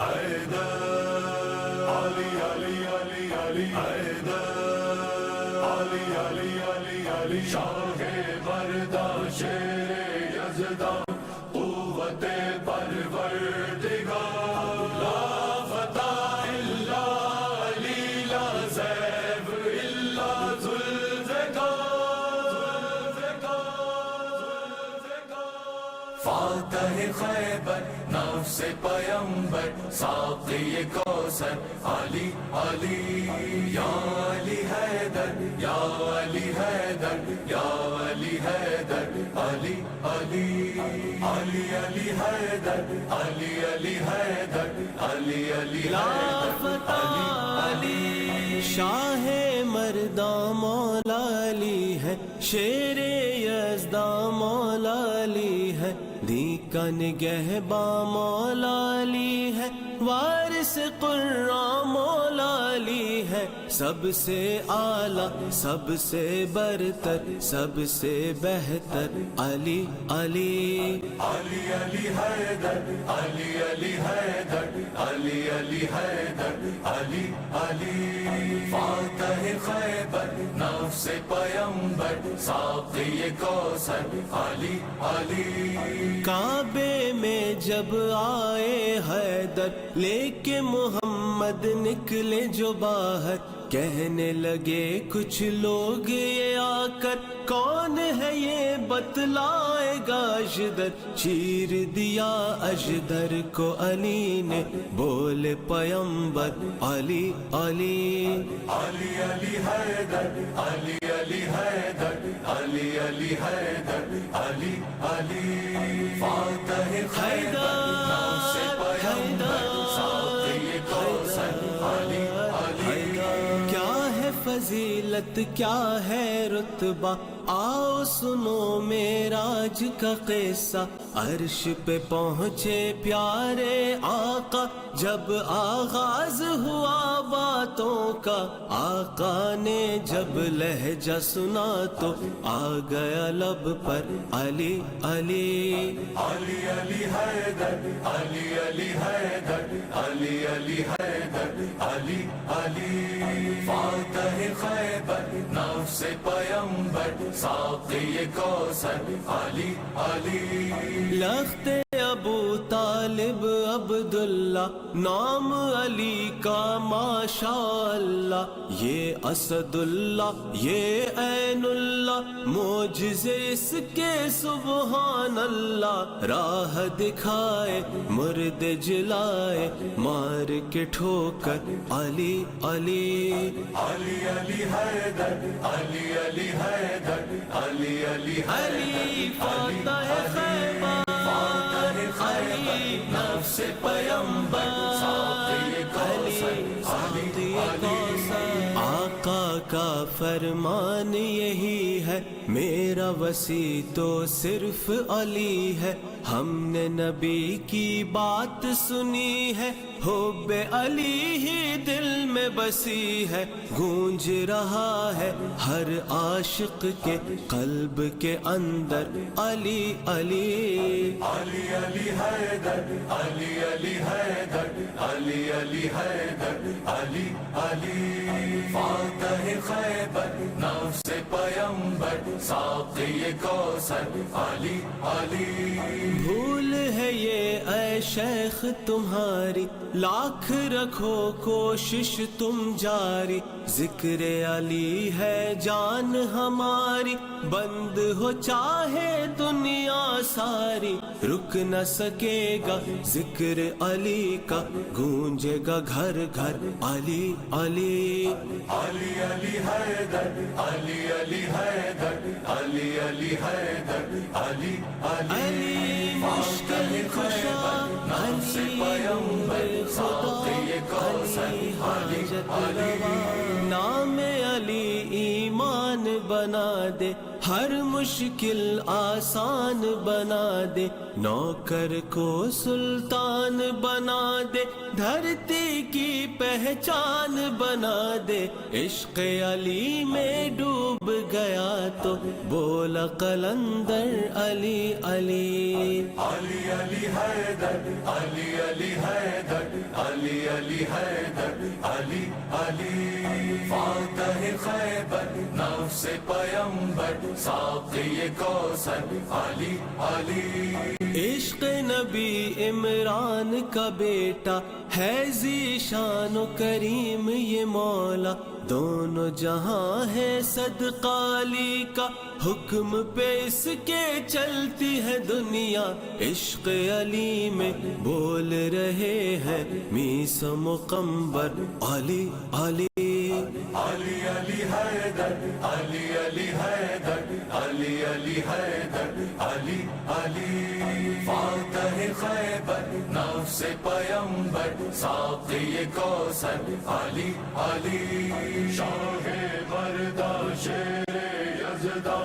حیدر علی علی علی علی حیدر علی علی علی علی شاہ مردان شیر یزدان قوت پروردگار لا فتح الا علی لا زیب الا ذوالفقار فاتح خیبر نفس پیمبر ساقی کوثر علی علی یا علی حیدر یا علی حیدر یا علی حیدر علی علی علی علی حیدر علی علی حیدر علی علی حیدر علی شاہ مرداں مولا علی ہے، شیر یزداں مولا علی ہے، دیکا نگہباں مولا علی ہے، وارث قراء مولا علی ہے، سب سے اعلیٰ سب سے برتر سب سے بہتر علی علی علی علی حیدر علی علی حیدر علی علی حیدر علی علی فاتح خیبر نفس پیمبر ساقی کوثر علی علی کعبے میں جب آئے حیدر لے کے محمد نکلے جو باہر، کہنے لگے کچھ لوگ یہ آ کر کون ہے یہ بتلائے گا اجدر، چیر دیا اجدر کو علی نے بولے پیمبر علی علی علی علی حیدر علی علی حیدر علی علی حیدر علی علی فاتح خیبر نفس پیمبر ساقی کوثر علی علی کیا ہے فضیلت کیا ہے رتبہ، آؤ سنو معراج کا قصہ، عرش پہ پہنچے پیارے آقا، جب آغاز ہوا باتوں کا، آقا نے جب لہجہ سنا تو آ گیا لب پر علی علی علی علی حیدر علی علی حیدر علی علی حیدر علی علی فاتح خیبر نفس پیمبر ساقی کوثر علی علی لخت ابو طالب عبداللہ نام علی کا ماشاء اللہ، یہ اسد اللہ یہ عین اللہ، معجزے اس کے سبحان اللہ، راہ دکھائے مردے جلائے مار کے ٹھوکر علی علی علی علی حیدر علی علی حیدر علی علی علی فاتح خیبر خیبر نفس پیمبر ساقی کوثر علی علی آقا کا فرمان یہی ہے، میرا وسیع تو صرف علی ہے، ہم نے نبی کی بات سنی ہے، حب علی ہی دل میں بسی ہے، گونج رہا ہے ہر عاشق کے قلب کے اندر علی علی علی علی حیدر علی علی حیدر علی علی حیدر علی علی فاتح خیبر نفس پیمبر ساقی کوثر علی علی بھول ہے یہ اے شیخ تمہاری، لاکھ رکھو کوشش تم جاری، ذکر علی ہے جان ہماری، بند ہو چاہے دنیا ساری، رک نہ سکے گا ذکر علی کا، گونجے گا گھر گھر علی علی علی علی حیدر علی علی حیدر علی علی حیدر علی علی مشکل کشا نفس پیمبر ساقی کوثر علی علی نام علی ایمان بنا دے، ہر مشکل آسان بنا دے، نوکر کو سلطان بنا دے، دھرتی کی پہچان بنا دے، عشق علی میں ڈوب گیا تو بولا قلندر علی علی علی علی حیدر علی علی حیدر علی علی حیدر علی علی فاتح خیبر نفس پیمبر ساقی کوثر علی علی عشق نبی عمران کا بیٹا ہے ذیشان و کریم یہ مولا دونوں جہاں ہے صدقہ علی کا حکم پہ اس کے چلتی ہے دنیا عشق علی میں بول رہے ہیں میس مقمبر علی علی علی علی حیدر علی علی حیدر علی علی حیدر علی علی فاتح خیبر نفس پیمبر ساقی کوثر علی علی شاہ مردہ شیر یزدہ